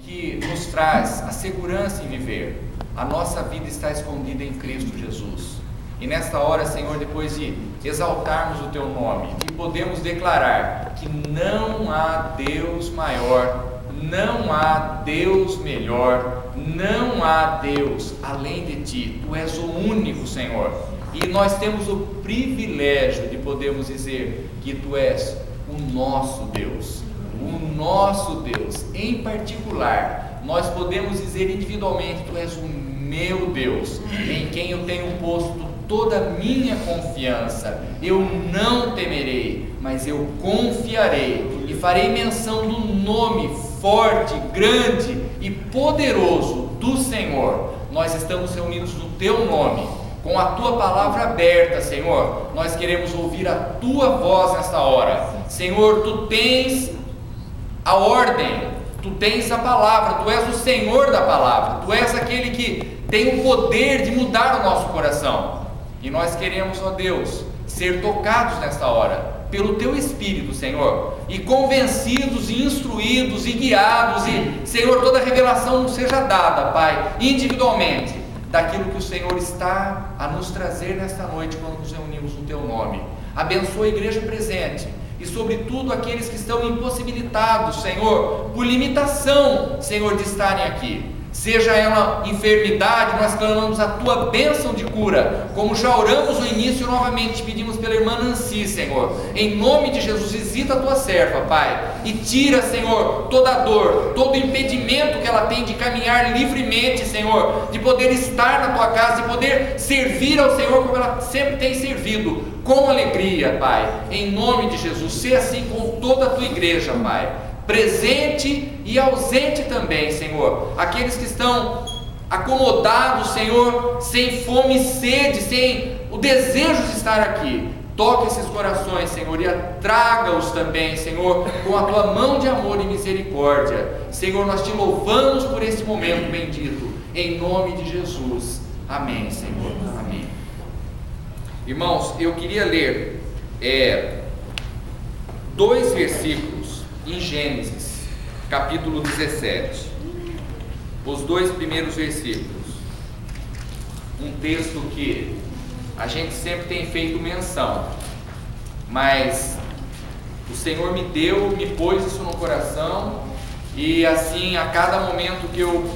que nos traz a segurança em viver. A nossa vida está escondida em Cristo Jesus. E nesta hora, Senhor, depois de exaltarmos o Teu nome, e podemos declarar que não há Deus maior, não há Deus melhor, não há Deus além de Ti. Tu és o único, Senhor. E nós temos o privilégio de podermos dizer que Tu és o nosso Deus. O nosso Deus, em particular, nós podemos dizer individualmente: Tu és o meu Deus, em quem eu tenho posto toda a minha confiança. Eu não temerei, mas eu confiarei e farei menção do nome forte, grande e poderoso do Senhor. Nós estamos reunidos no Teu nome, com a Tua palavra aberta, Senhor. Nós queremos ouvir a Tua voz nesta hora. Senhor, Tu tens a ordem, Tu tens a palavra, Tu és o Senhor da palavra, Tu és aquele que tem o poder de mudar o nosso coração. E nós queremos, ó Deus, ser tocados nesta hora pelo Teu Espírito, Senhor, e convencidos, e instruídos, e guiados, e, Senhor, toda a revelação nos seja dada, Pai, individualmente, daquilo que o Senhor está a nos trazer nesta noite, quando nos reunimos no Teu nome. Abençoa a igreja presente, e sobretudo aqueles que estão impossibilitados, Senhor, por limitação, Senhor, de estarem aqui. Seja ela enfermidade, nós clamamos a Tua bênção de cura, como já oramos no início, novamente pedimos pela irmã Nancy, Senhor, em nome de Jesus. Visita a Tua serva, Pai, e tira, Senhor, toda a dor, todo o impedimento que ela tem de caminhar livremente, Senhor, de poder estar na Tua casa, de poder servir ao Senhor como ela sempre tem servido, com alegria, Pai, em nome de Jesus. Seja assim com toda a Tua igreja, Pai, presente e ausente também, Senhor, aqueles que estão acomodados, Senhor, sem fome e sede, sem o desejo de estar aqui. Toque esses corações, Senhor, e traga-os também, Senhor, com a Tua mão de amor e misericórdia. Senhor, nós Te louvamos por esse momento bendito, em nome de Jesus. Amém, Senhor. Amém. Irmãos, eu queria ler 2 versículos em Gênesis, capítulo 17, os 2 primeiros versículos, um texto que a gente sempre tem feito menção, mas o Senhor me pôs isso no coração, e assim, a cada momento que eu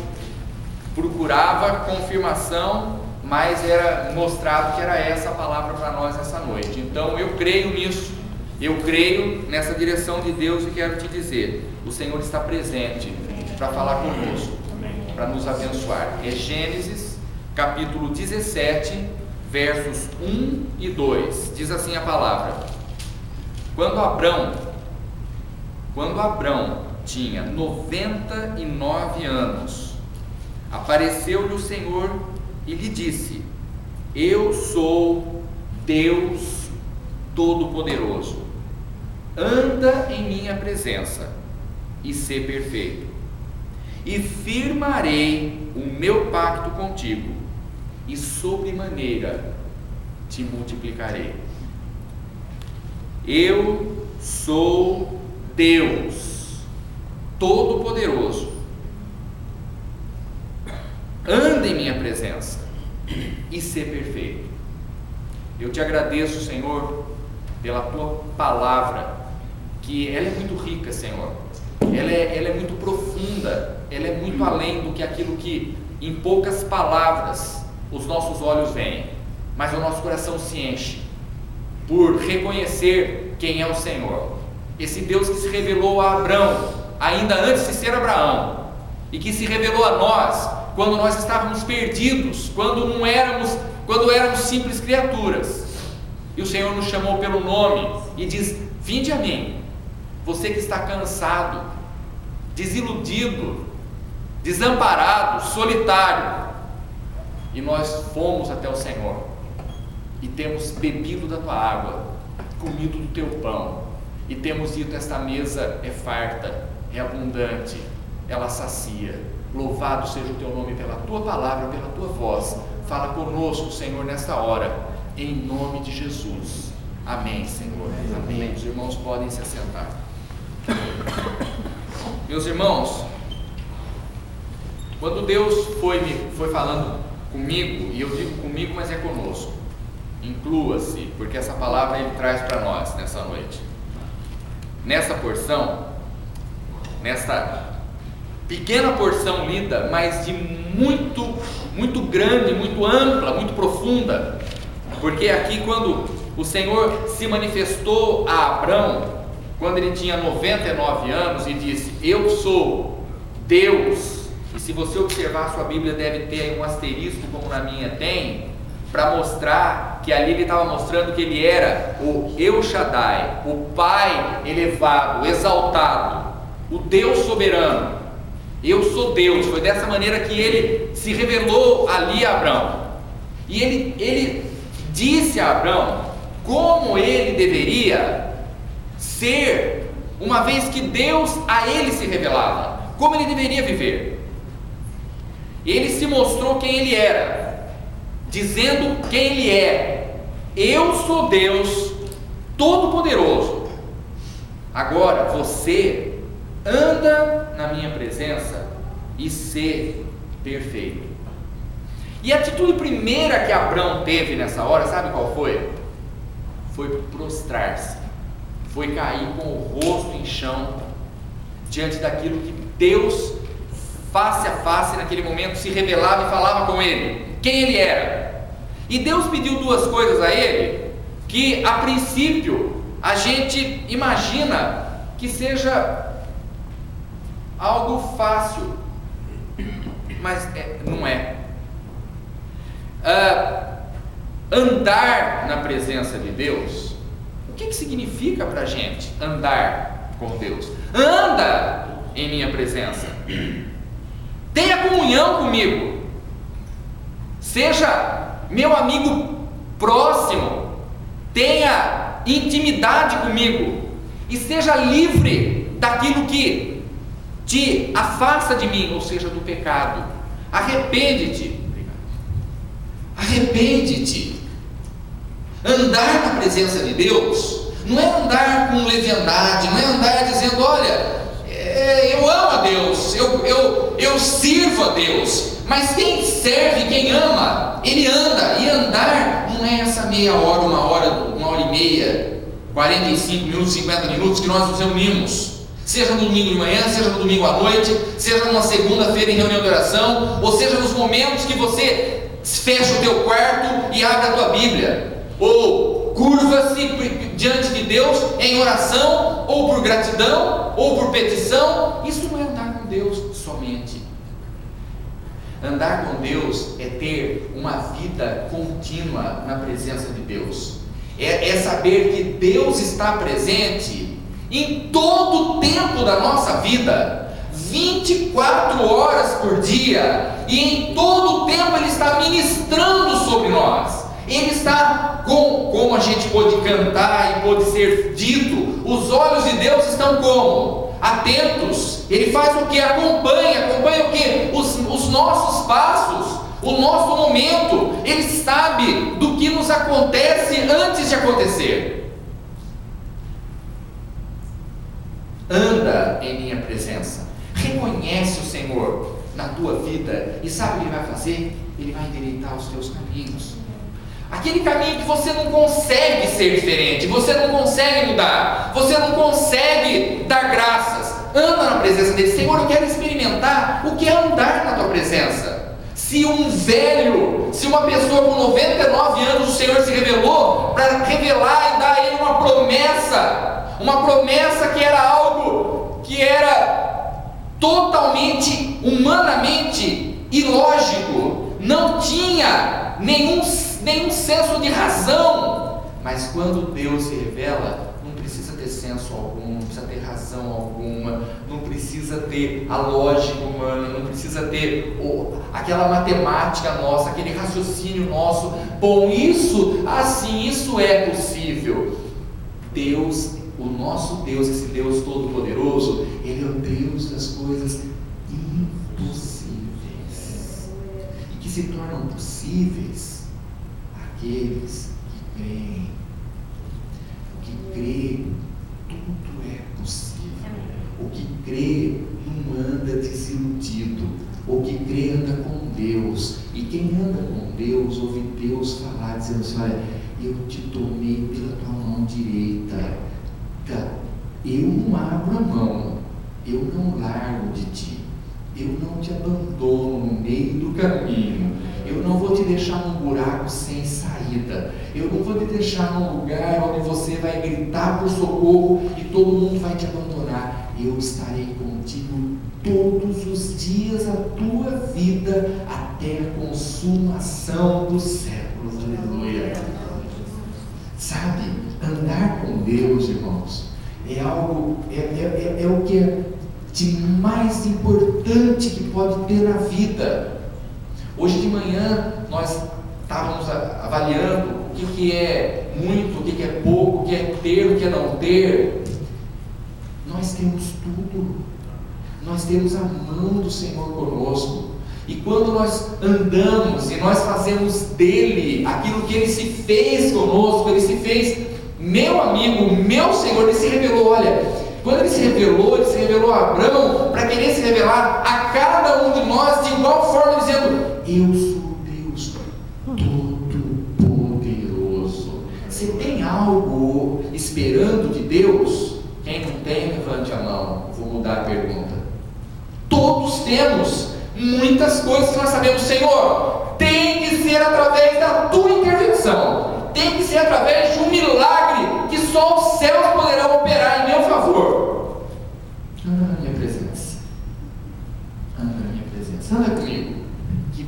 procurava confirmação, mais era mostrado que era essa a palavra para nós nessa noite. Então eu creio nisso, eu creio nessa direção de Deus, e quero te dizer: o Senhor está presente para falar conosco, para nos abençoar. É Gênesis capítulo 17, versos 1 e 2, diz assim a palavra: Quando Abrão tinha 99 anos, apareceu-lhe o Senhor e lhe disse: Eu sou Deus Todo-Poderoso, anda em minha presença e sê perfeito, e firmarei o meu pacto contigo, e sobremaneira te multiplicarei. Eu sou Deus Todo-Poderoso, anda em minha presença e sê perfeito. Eu te agradeço, Senhor, pela Tua palavra, que ela é muito rica, Senhor, ela é muito profunda, ela é muito além do que aquilo que em poucas palavras os nossos olhos veem, mas o nosso coração se enche por reconhecer quem é o Senhor, esse Deus que se revelou a Abrão ainda antes de ser Abraão, e que se revelou a nós quando nós estávamos perdidos, quando éramos simples criaturas, e o Senhor nos chamou pelo nome e diz: vinde a mim, você que está cansado, desiludido, desamparado, solitário. E nós fomos até o Senhor e temos bebido da Tua água, comido do Teu pão, e temos dito: esta mesa é farta, é abundante, ela sacia. Louvado seja o Teu nome pela Tua palavra, pela Tua voz. Fala conosco, Senhor, nesta hora, em nome de Jesus. Amém, Senhor. Amém. Os irmãos podem se assentar. Meus irmãos, Quando Deus foi falando comigo, e eu digo comigo, mas é conosco, inclua-se, porque essa palavra Ele traz para nós nessa noite. Nessa porção, nesta pequena porção lida, mas de muito grande, muito ampla, muito profunda, porque aqui quando o Senhor se manifestou a Abrão, quando ele tinha 99 anos, e disse: eu sou Deus. E se você observar a sua Bíblia, deve ter aí um asterisco, como na minha tem, para mostrar que ali ele estava mostrando que ele era o El Shaddai, o Pai elevado, exaltado, o Deus soberano. Eu sou Deus. Foi dessa maneira que ele se revelou ali a Abrão. E ele disse a Abrão como ele deveria ser, uma vez que Deus a ele se revelava, como ele deveria viver. Ele se mostrou quem ele era, dizendo quem ele é: eu sou Deus Todo-Poderoso. Agora você anda na minha presença e ser perfeito. E a atitude primeira que Abrão teve nessa hora, sabe qual foi? Foi prostrar-se, foi cair com o rosto em chão, diante daquilo que Deus, face a face, naquele momento se revelava e falava com ele, quem ele era. E Deus pediu duas coisas a ele, que a princípio a gente imagina que seja algo fácil, mas não é. Andar na presença de Deus, o que significa para a gente andar com Deus? Anda em minha presença, tenha comunhão comigo, seja meu amigo próximo, tenha intimidade comigo e seja livre daquilo que te afasta de mim, ou seja, do pecado. Arrepende-te. Andar na presença de Deus não é andar com leviandade, não é andar dizendo: olha, eu amo a Deus, eu sirvo a Deus. Mas quem serve, quem ama, ele anda. E andar não é essa meia hora, uma hora e meia, 45 minutos, 50 minutos que nós nos reunimos, seja no domingo de manhã, seja no domingo à noite, seja numa segunda-feira em reunião de oração, ou seja nos momentos que você fecha o teu quarto e abre a tua Bíblia, ou curva-se diante de Deus em oração, ou por gratidão, ou por petição. Isso não é andar com Deus somente. Andar com Deus é ter uma vida contínua na presença de Deus, é saber que Deus está presente em todo o tempo da nossa vida, 24 horas por dia, e em todo o tempo Ele está ministrando sobre nós. Ele está, como a gente pôde cantar e pôde ser dito, os olhos de Deus estão como? Atentos. Ele faz o que? Acompanha o que? Os nossos passos, o nosso momento. Ele sabe do que nos acontece antes de acontecer. Anda em minha presença, reconhece o Senhor na tua vida, e sabe o que Ele vai fazer? Ele vai endireitar os teus caminhos, aquele caminho que você não consegue ser diferente, você não consegue mudar, você não consegue dar graças. Anda na presença dele. Senhor, eu quero experimentar o que é andar na tua presença. Se uma pessoa com 99 anos, o Senhor se revelou para revelar e dar a ele uma promessa que era algo que era totalmente, humanamente ilógico, não tinha nenhum senso de razão. Mas quando Deus se revela, não precisa ter senso algum, não precisa ter razão alguma, não precisa ter a lógica humana, não precisa ter aquela matemática nossa, aquele raciocínio nosso. Bom, isso é possível. Deus, o nosso Deus, esse Deus Todo-Poderoso, Ele é o Deus das coisas impossíveis, e que se tornam possíveis aqueles que creem. O que crê, tudo é possível. O que crê não anda desiludido. O que crê crê anda com Deus. E quem anda com Deus, ouve Deus falar, dizendo assim: olha, eu te tomei pela tua mão direita. Eu não abro a mão, eu não largo de ti, eu não te abandono no meio do caminho, eu não vou te deixar num buraco sem saída, eu não vou te deixar num lugar onde você vai gritar por socorro e todo mundo vai te abandonar. Eu estarei contigo todos os dias da tua vida até a consumação dos séculos. Aleluia. Sabe, andar com Deus, irmãos, é algo, é o que é de mais importante que pode ter na vida. Hoje de manhã nós estávamos avaliando o que é muito, o que é pouco, o que é ter, o que é não ter. Nós temos tudo, nós temos a mão do Senhor conosco, e quando nós andamos e nós fazemos dele aquilo que ele se fez conosco, ele se fez meu amigo, meu Senhor, ele se revelou. Olha, quando ele se revelou a Abraão para querer se revelar a cada um de nós de igual forma, dizendo: eu sou Deus Todo-Poderoso. Você tem algo esperando de Deus? Quem não tem, levante a mão. Vou mudar a pergunta. Todos temos muitas coisas que nós sabemos: Senhor, tem que ser através da tua intervenção, tem que ser através de um milagre que só os céus poderão operar em meu favor. Anda na minha presença, anda comigo, que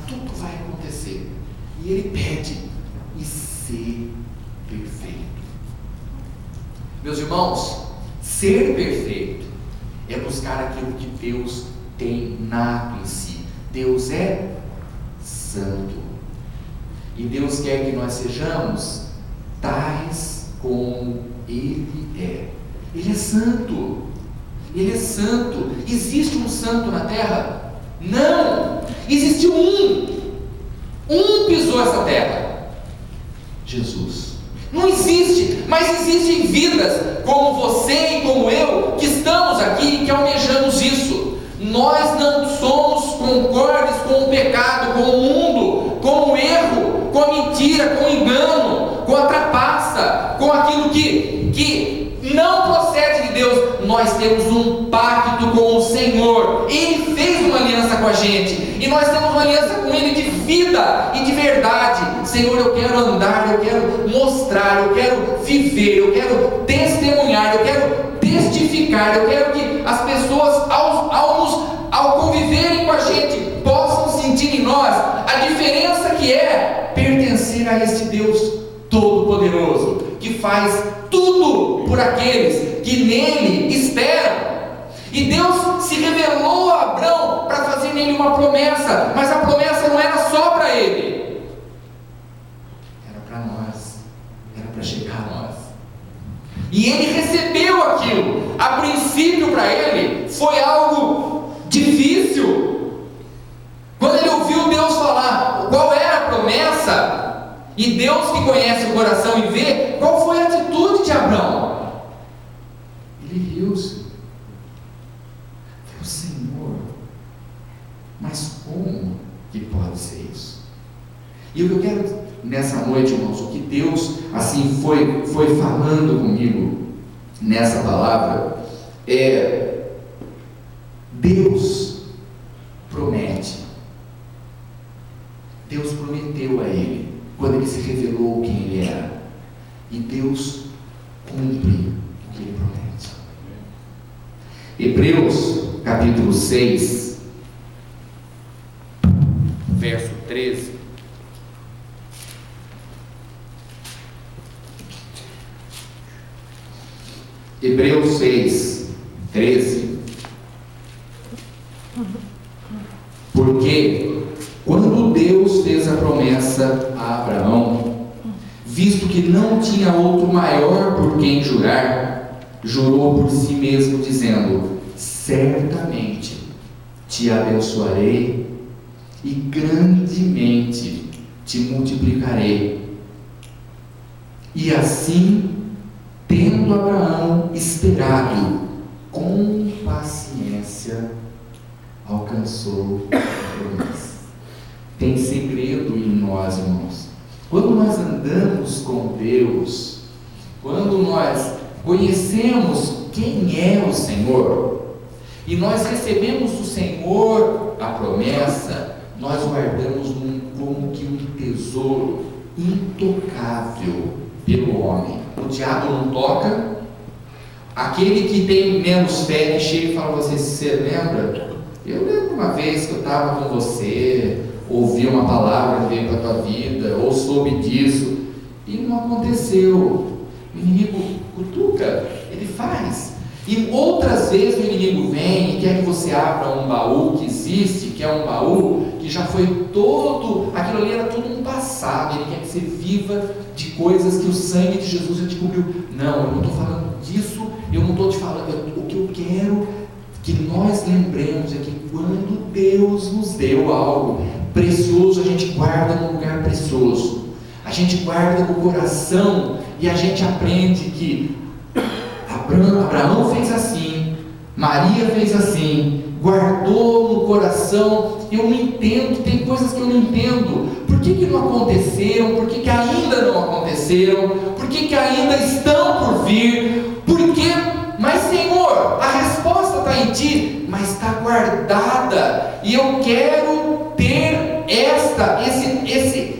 tudo vai acontecer. E ele pede: e ser perfeito. Meus irmãos, ser perfeito é buscar aquilo que Deus tem nato em si. Deus é santo, e Deus quer que nós sejamos tais como Ele é. Ele é santo, Ele é santo. Existe um santo na terra? Não, existe um pisou essa terra, Jesus. Não existe, mas existem vidas como você e como eu, que estamos aqui e que almejamos isso. Nós não somos concordes com o pecado, com o mundo, com o erro, com a mentira, com o engano, com a trapaça, com aquilo que não procede de Deus. Nós temos um pacto com o Senhor. Ele fez uma aliança com a gente, e nós temos uma aliança com Ele de vida e de verdade. Senhor, eu quero andar, eu quero mostrar, eu quero viver, eu quero testemunhar, eu quero testificar, eu quero que as pessoas, ao conviverem com a gente, possam sentir em nós a diferença que é pertencer a este Deus Todo-Poderoso, que faz tudo por aqueles que nele esperam. E Deus se revelou a Abraão para fazer nele uma promessa, mas a promessa não era só para ele, era para nós, era para chegar a nós. E ele recebeu aquilo. A princípio, para ele foi algo difícil. Quando ele ouviu Deus falar qual era a promessa, e Deus que conhece o coração e vê, qual foi a atitude de Abraão? Ele riu-se. Falou: Senhor, mas como que pode ser isso? E o que eu quero nessa noite, irmãos, o que Deus assim foi falando comigo nessa palavra, Deus promete. Deus prometeu a ele quando ele se revelou quem ele era, e Deus cumpre o que ele promete. Hebreus capítulo 6, verso 13. Hebreus 6, 13. Porque quando Deus fez a promessa a Abraão, visto que não tinha outro maior por quem jurar, jurou por si mesmo, dizendo: certamente te abençoarei e grandemente te multiplicarei. E assim, tendo Abraão esperado com paciência, alcançou a promessa. Tem segredo em nós, irmãos. Quando nós andamos com Deus, quando nós conhecemos quem é o Senhor, e nós recebemos do Senhor a promessa, nós guardamos como que um tesouro intocável pelo homem. O diabo não toca. Aquele que tem menos fé, que chega e fala: você lembra? Eu lembro uma vez que eu estava com você, ouvi uma palavra que veio para a tua vida, ou soube disso, e não aconteceu. O inimigo cutuca, ele faz. E outras vezes o inimigo vem e quer que você abra um baú que existe, que é um baú que já foi todo, aquilo ali era tudo um passado. Ele quer que você viva de coisas que o sangue de Jesus já descobriu. Não, eu não estou falando disso, eu não estou te falando. O que eu quero que nós lembremos é que quando Deus nos deu algo precioso, a gente guarda num lugar precioso, a gente guarda no coração, e a gente aprende que Abraão fez assim, Maria fez assim, guardou no coração. Eu não entendo, tem coisas que eu não entendo. Por que não aconteceram? Por que ainda não aconteceram? Por que ainda estão por vir? Por quê? Mas Senhor, a resposta está em Ti, mas está guardada, e eu quero ter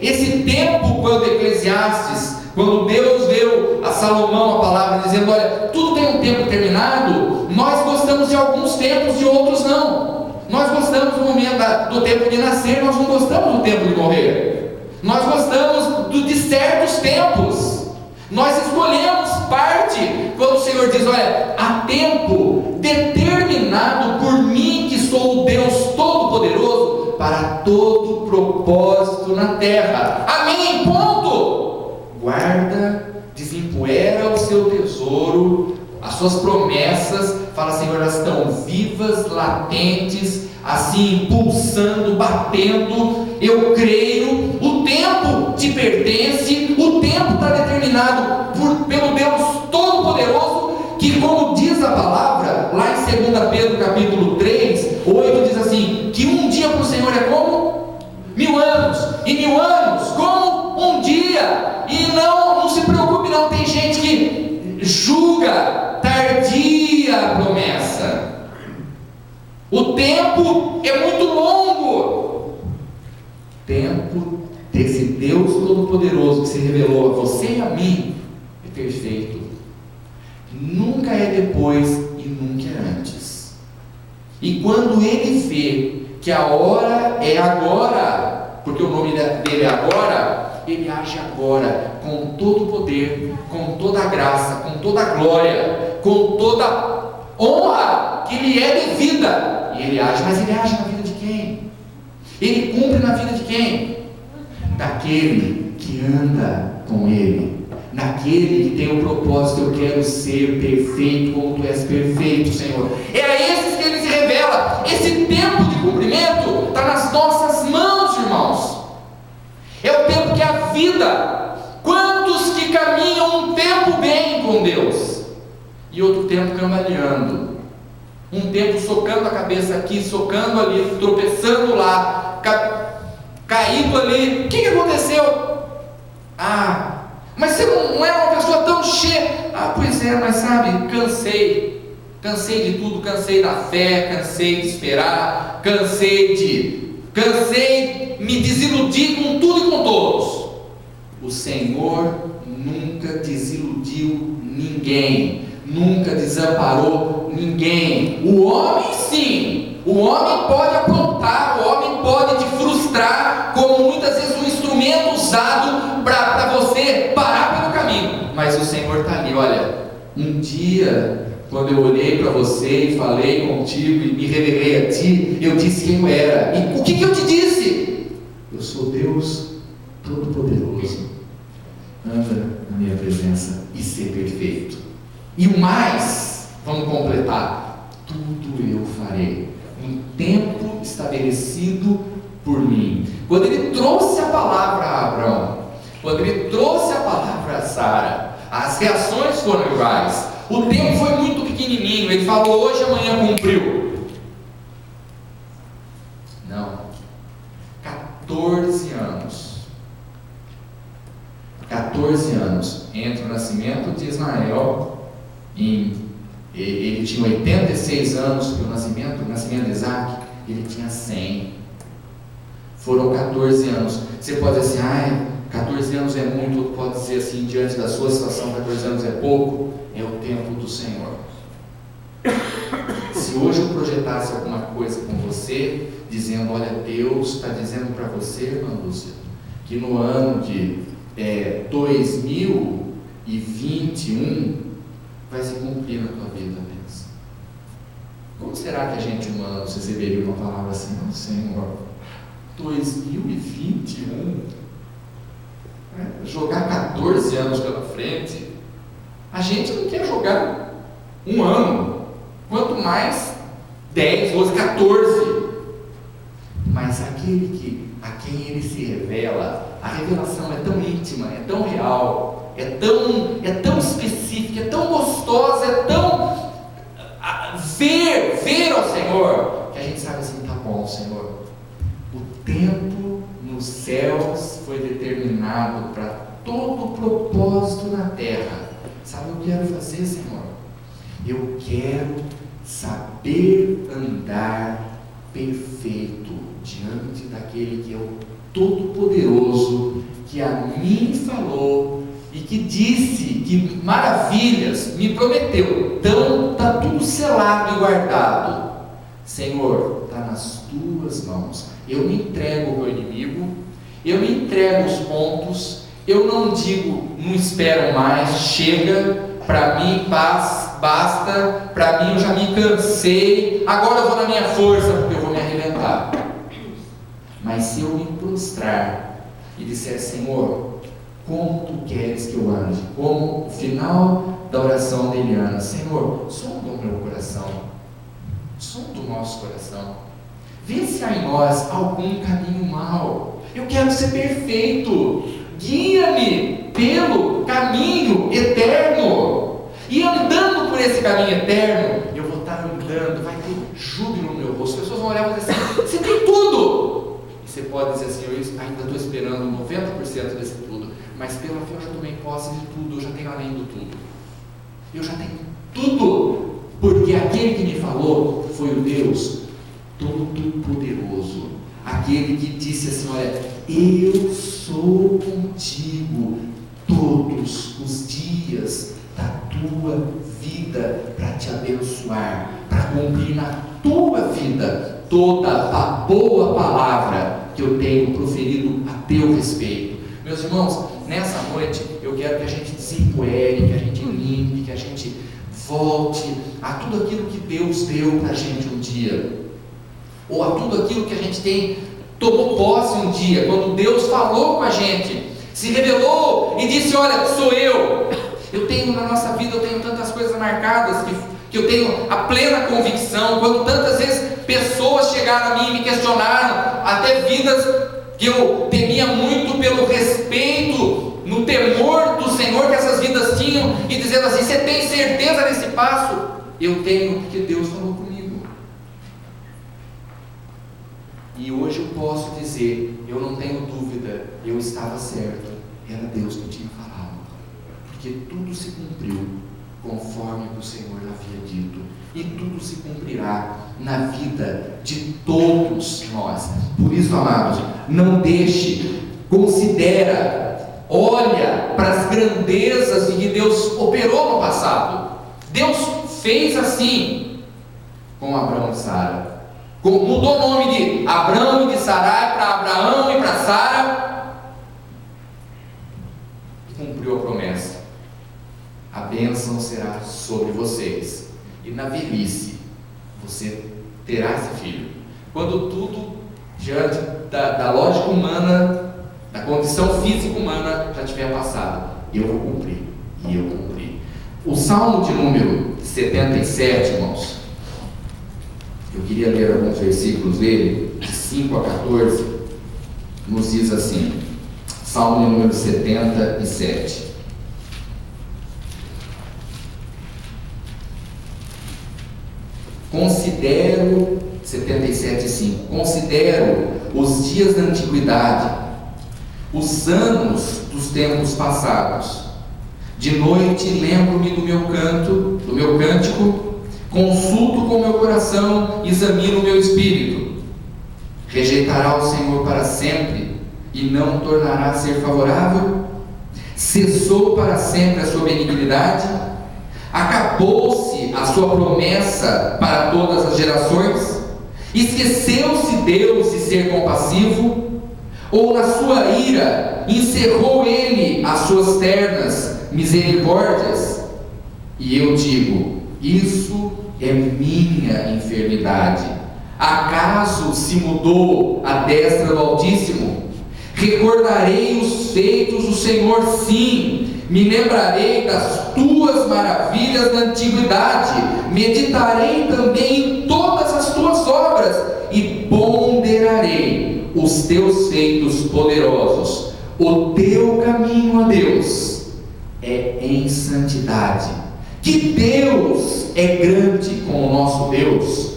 esse tempo. Quando Eclesiastes, quando Deus deu a Salomão a palavra dizendo: olha, tudo tem um tempo determinado, nós gostamos de alguns tempos, de outros não. Nós gostamos do momento do tempo de nascer, nós não gostamos do tempo de morrer. Nós gostamos de certos tempos. Nós escolhemos parte, quando o Senhor diz: olha, há tempo determinado por mim, que sou o Deus Todo-Poderoso, para todo propósito na terra. Amém, ponto. Guarda, desempoeira o seu tesouro, as suas promessas. Fala: Senhor, elas estão vivas, latentes, assim, pulsando, batendo. Eu creio, o tempo te pertence, o tempo está determinado pelo Deus Todo-Poderoso, que, como diz a palavra, lá em 2 Pedro capítulo 3, 8, diz assim, que um dia para o Senhor é como 1000 anos, e 1000 anos como um dia. E não se preocupe não, tem gente que julga tardia a promessa. O tempo é muito longo. Tempo desse Deus Todo-Poderoso que se revelou a você e a mim é perfeito. Nunca é depois e nunca é antes. E quando Ele vê que a hora é agora, porque o nome dele é agora, Ele age agora, com todo o poder, com toda a graça, com toda a glória, com toda a honra que lhe é devida. E Ele age, mas Ele age na vida de quem? Ele cumpre na vida de quem? Daquele que anda com Ele, naquele que tem o propósito: eu quero ser perfeito como Tu és perfeito, Senhor. É a esses que Ele se revela. Esse tempo de cumprimento está nas nossas mãos, irmãos. É o tempo que é a vida. Quantos que caminham um tempo bem com Deus e outro tempo cambaleando, um tempo socando a cabeça aqui, socando ali, tropeçando lá, caído ali. O que aconteceu? Mas você não é uma pessoa tão cheia. Pois é, mas sabe, cansei de tudo, cansei da fé, cansei de esperar, cansei, me desiludi com tudo e com todos. O Senhor nunca desiludiu ninguém, nunca desamparou ninguém. O homem sim, o homem pode aprontar, o homem pode te frustrar, como muitas vezes um instrumento usado para você parar pelo caminho. Mas o Senhor está ali. Olha, um dia, quando eu olhei para você e falei contigo e me revelei a ti, eu disse quem eu era. E o que eu te disse? Eu sou Deus Todo-Poderoso. Anda na minha presença e ser perfeito. E o mais, vamos completar: tudo eu farei em tempo estabelecido por mim. Quando Ele trouxe a palavra a Abraão, quando Ele trouxe a palavra a Sara, as reações foram iguais. O tempo foi muito pequenininho. Ele falou hoje, amanhã cumpriu. Não. 14 anos. 14 anos entre o nascimento de Ismael, ele tinha 86 anos, e o nascimento de Isaac, ele tinha 100. Foram 14 anos. Você pode dizer assim, 14 anos é muito, ou pode dizer assim, diante da sua situação, 14 anos é pouco. É o tempo do Senhor. Se hoje eu projetasse alguma coisa com você, dizendo, olha, Deus está dizendo para você, irmã Lúcia, que no ano de 2021 vai se cumprir na tua vida mesmo. Como será que a gente humano receberia uma palavra assim, não, Senhor, 2021, jogar 14 anos pela frente? A gente não quer jogar um ano, quanto mais 10, 12, 14. Mas aquele a quem ele se revela, a revelação é tão íntima, é tão real, é tão específica, é tão gostosa, é tão ver ao Senhor, que a gente sabe assim, tá bom, Senhor, o tempo nos céus foi determinado para todo o propósito na terra. Sabe o que eu quero fazer, Senhor? Eu quero saber andar perfeito diante daquele que é o Todo-Poderoso, que a mim falou e que disse que maravilhas me prometeu. Então está tudo selado e guardado. Senhor, está nas tuas mãos. Eu me entrego ao meu inimigo, eu me entrego os pontos, eu não digo, não espero mais, chega, para mim paz, basta, para mim eu já me cansei, agora eu vou na minha força, porque eu vou me arrebentar. Mas se eu me prostrar e disser, Senhor, como tu queres que eu ande? Como o final da oração de Eliana, Senhor, sonda o meu coração, sonda o nosso coração, vê se há em nós algum caminho mau. Eu quero ser perfeito, guia-me pelo caminho eterno, e andando por esse caminho eterno, eu vou estar andando, vai ter júbilo no meu rosto. As pessoas vão olhar e vão dizer assim, você tem tudo, e você pode dizer assim, eu ainda estou esperando 90% desse tudo, mas pela fé eu já tomei posse de tudo, eu já tenho além do tudo, eu já tenho tudo, porque aquele que me falou foi o Deus Todo-Poderoso, aquele que disse assim, olha, eu sou contigo todos os dias da tua vida, para te abençoar, para cumprir na tua vida toda a boa palavra que eu tenho proferido a teu respeito. Meus irmãos, nessa noite eu quero que a gente desempoeire, que a gente limpe, que a gente volte a tudo aquilo que Deus deu para a gente um dia, ou a tudo aquilo que a gente tomou posse um dia, quando Deus falou com a gente, se revelou e disse, olha, sou eu tenho na nossa vida, eu tenho tantas coisas marcadas, que eu tenho a plena convicção, quando tantas vezes pessoas chegaram a mim e me questionaram, até vidas que eu temia muito pelo respeito, no temor do Senhor que essas vidas tinham, e dizendo assim, você tem certeza desse passo? Eu tenho, porque Deus falou comigo. E hoje eu posso dizer, eu não tenho dúvida, eu estava certo, era Deus que tinha falado, porque tudo se cumpriu conforme o Senhor havia dito, e tudo se cumprirá na vida de todos nós. Por isso, amados, não deixe, considera, olha para as grandezas de que Deus operou no passado. Deus fez assim com Abraão e Sara, mudou o nome de Abraão e de Sarai para Abraão e para Sara, e cumpriu a promessa. A bênção será sobre vocês, e na velhice você terá esse filho. Quando tudo diante da lógica humana, da condição física humana já tiver passado, eu vou cumprir, e eu cumpri. O Salmo de número 77, irmãos, eu queria ler alguns versículos dele, de 5 a 14, nos diz assim, Salmo de número 77. 77:5. Considero os dias da antiguidade, os anos dos tempos passados. De noite lembro-me do meu cântico, consulto com meu coração, examino o meu espírito. Rejeitará o Senhor para sempre e não tornará a ser favorável? Cessou para sempre a sua benignidade? Acabou-se a sua promessa para todas as gerações? Esqueceu-se Deus de ser compassivo? Ou na sua ira encerrou Ele as suas ternas misericórdias? E eu digo: isso é minha enfermidade. Acaso se mudou a destra do Altíssimo? Recordarei os feitos do Senhor, sim, me lembrarei das tuas maravilhas da antiguidade, meditarei também em todas as tuas obras e ponderarei os teus feitos poderosos. O teu caminho, ó Deus, é em santidade. Que Deus é grande com o nosso Deus.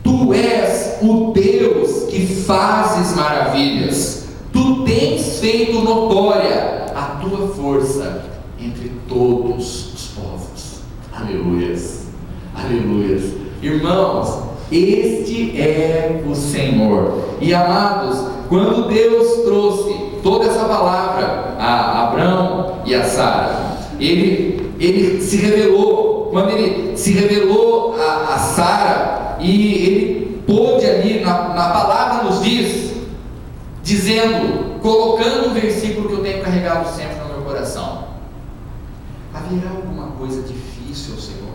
Tu és o Deus que fazes maravilhas. Tu tens feito notória a tua força entre todos os povos. Aleluias, aleluias. Irmãos, este é o Senhor. E amados, quando Deus trouxe toda essa palavra a Abrão e a Sara, ele se revelou. Quando ele se revelou a Sara, e ele pôde ali na palavra nos diz, dizendo, colocando um versículo que eu tenho carregado sempre no meu coração: haverá alguma coisa difícil ao Senhor?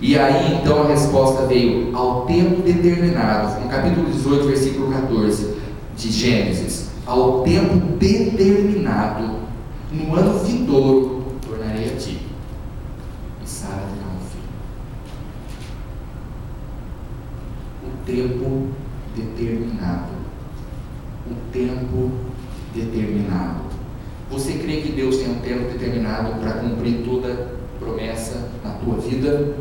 E aí então a resposta veio: ao tempo determinado, no capítulo 18, versículo 14 de Gênesis, ao tempo determinado, no ano vindouro, tornarei a ti, e Sara terá um filho. O tempo determinado. O tempo determinado. Você crê que Deus tem um tempo determinado para cumprir toda promessa na tua vida?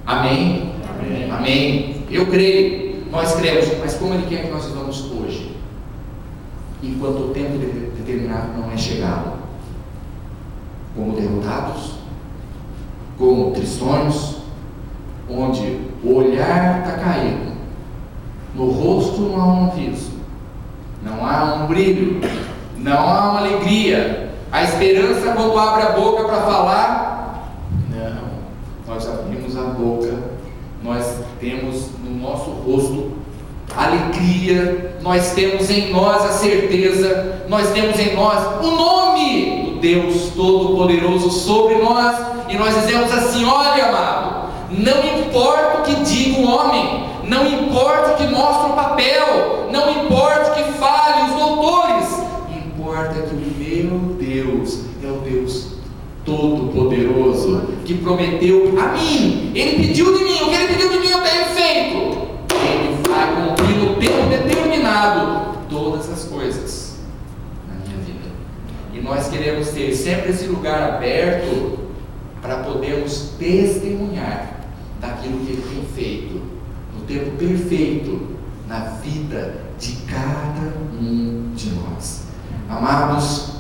Amém? Amém. Amém. Eu creio, nós cremos, mas como Ele quer que nós vivamos hoje, enquanto o tempo determinado não é chegado? Como derrotados? Como tristonhos? Onde o olhar está caído, no rosto não há um riso, não há um brilho, não há uma alegria. A esperança, quando abre a boca para falar, não, nós abrimos a boca, nós temos no nosso rosto alegria, nós temos em nós a certeza, nós temos em nós o nome do Deus Todo-Poderoso sobre nós, e nós dizemos assim: olha, amado, não importa o que diga o homem, não importa o que mostre o papel, não importa o que fale os doutores, importa que o meu Deus é o Deus Todo-Poderoso, que prometeu a mim. Ele pediu de mim, o que Ele pediu de mim eu tenho feito. Ele vai cumprir no tempo determinado todas as coisas na minha vida. E nós queremos ter sempre esse lugar aberto para podermos testemunhar daquilo que Ele tem feito no tempo perfeito na vida de cada um de nós. Amados,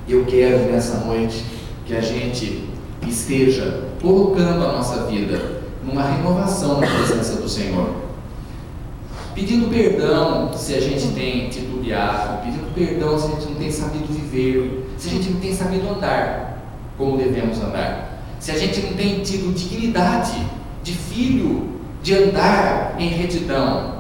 eu quero nessa noite que a gente esteja colocando a nossa vida numa renovação na presença do Senhor, pedindo perdão se a gente tem titubeado, pedindo perdão se a gente não tem sabido viver, se a gente não tem sabido andar como devemos andar, se a gente não tem tido dignidade de filho, de andar em retidão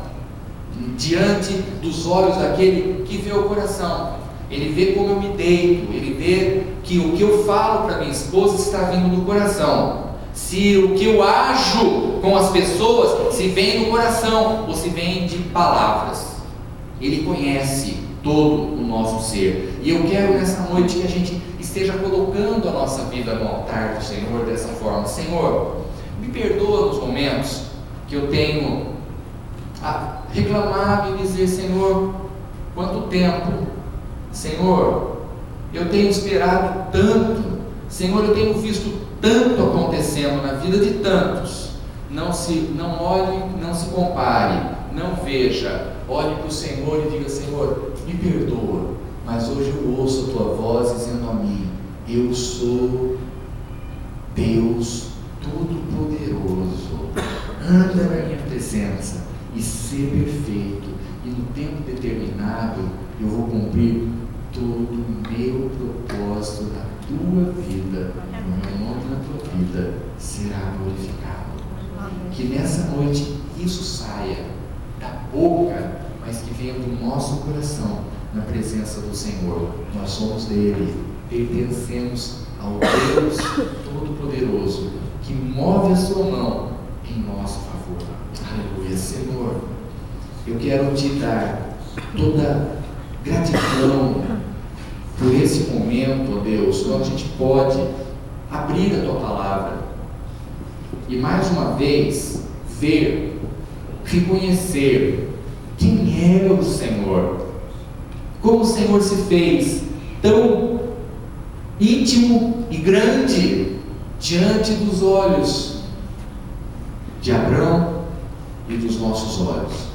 diante dos olhos daquele que vê o coração. Ele vê como eu me deito, ele vê que o que eu falo para minha esposa está vindo do coração, se o que eu ajo com as pessoas se vem do coração ou se vem de palavras. Ele conhece todo o nosso ser, e eu quero nessa noite que a gente esteja colocando a nossa vida no altar do Senhor dessa forma: Senhor, me perdoa nos momentos que eu tenho reclamado e dizer: Senhor, quanto tempo? Senhor, eu tenho esperado tanto. Senhor, eu tenho visto tanto acontecendo na vida de tantos, não olhe, não se compare, não veja, olhe para o Senhor e diga: Senhor, me perdoa, mas hoje eu ouço a tua voz dizendo a mim: eu sou Deus Todo-Poderoso, anda na minha presença e ser perfeito, e no tempo determinado eu vou cumprir todo o meu propósito na tua vida, no meu nome na tua vida será glorificado. Que nessa noite isso saia da boca, mas que venha do nosso coração, na presença do Senhor. Nós somos dele, pertencemos ao Deus Todo-Poderoso, que move a sua mão em nosso favor. Aleluia. Senhor, eu quero te dar toda gratidão por esse momento, ó Deus, quando a gente pode abrir a tua palavra e mais uma vez ver, reconhecer quem é o Senhor, como o Senhor se fez tão íntimo e grande diante dos olhos de Abraão e dos nossos olhos,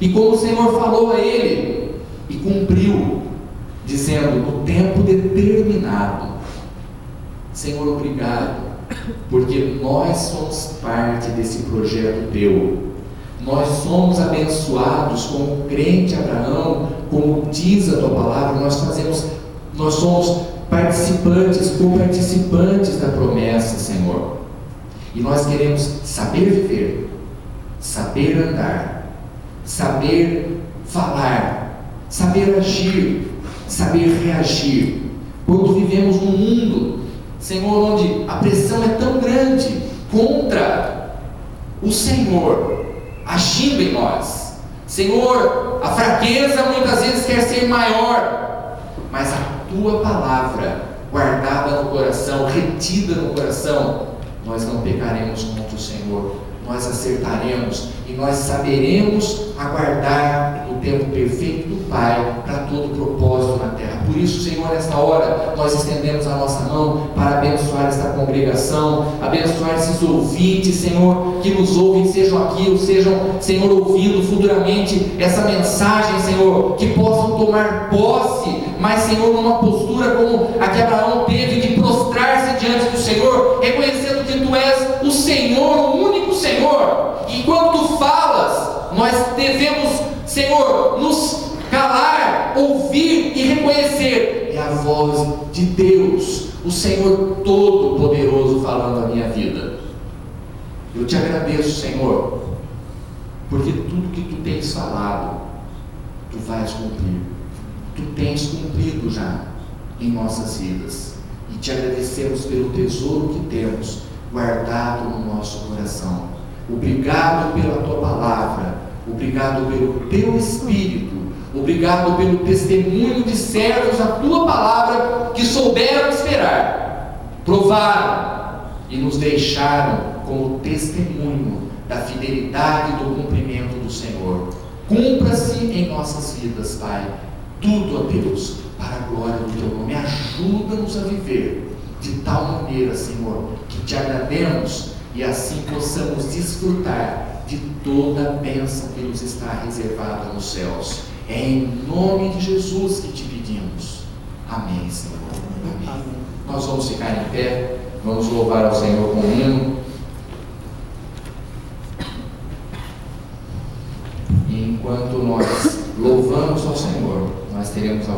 e como o Senhor falou a ele e cumpriu, dizendo: no tempo determinado. Senhor, obrigado, porque nós somos parte desse projeto teu. Nós somos abençoados como o crente Abraão, como diz a tua palavra. Nós somos participantes, co-participantes da promessa, Senhor. E nós queremos saber viver, saber andar, saber falar, saber agir, saber reagir. Quando vivemos num mundo, Senhor, onde a pressão é tão grande contra o Senhor agindo em nós, Senhor, a fraqueza muitas vezes quer ser maior, mas a tua palavra guardada no coração, retida no coração, nós não pecaremos contra o Senhor, nós acertaremos e nós saberemos aguardar o tempo perfeito do Pai para todo propósito na terra. Por isso, Senhor, nesta hora nós estendemos a nossa mão para abençoar esta congregação, abençoar esses ouvintes, Senhor, que nos ouvem, sejam aqui ou sejam, Senhor, ouvindo futuramente essa mensagem, Senhor, que possam tomar posse, mas, Senhor, numa postura como a que Abraão teve, de prostrar-se diante do Senhor, reconhecendo que Tu és o Senhor, o único Senhor. E quando Tu falas, nós devemos, Senhor, nos calar, ouvir e reconhecer: é a voz de Deus, o Senhor Todo-Poderoso falando a minha vida. Eu te agradeço, Senhor, porque tudo que Tu tens falado, Tu vais cumprir. Tu tens cumprido já em nossas vidas, e te agradecemos pelo tesouro que temos guardado no nosso coração. Obrigado pela Tua palavra, obrigado pelo Teu Espírito, obrigado pelo testemunho de servos da Tua palavra que souberam esperar, provaram e nos deixaram como testemunho da fidelidade e do cumprimento do Senhor. Cumpra-se em nossas vidas, Pai, tudo, ó Deus, para a glória do Teu nome. Ajuda-nos a viver de tal maneira, Senhor, que Te agrademos e assim possamos desfrutar de toda a bênção que nos está reservada nos céus. É em nome de Jesus que Te pedimos. Amém, Senhor. Amém. Nós vamos ficar em pé, vamos louvar ao Senhor com um hino. E enquanto nós louvamos ao Senhor, nós teremos a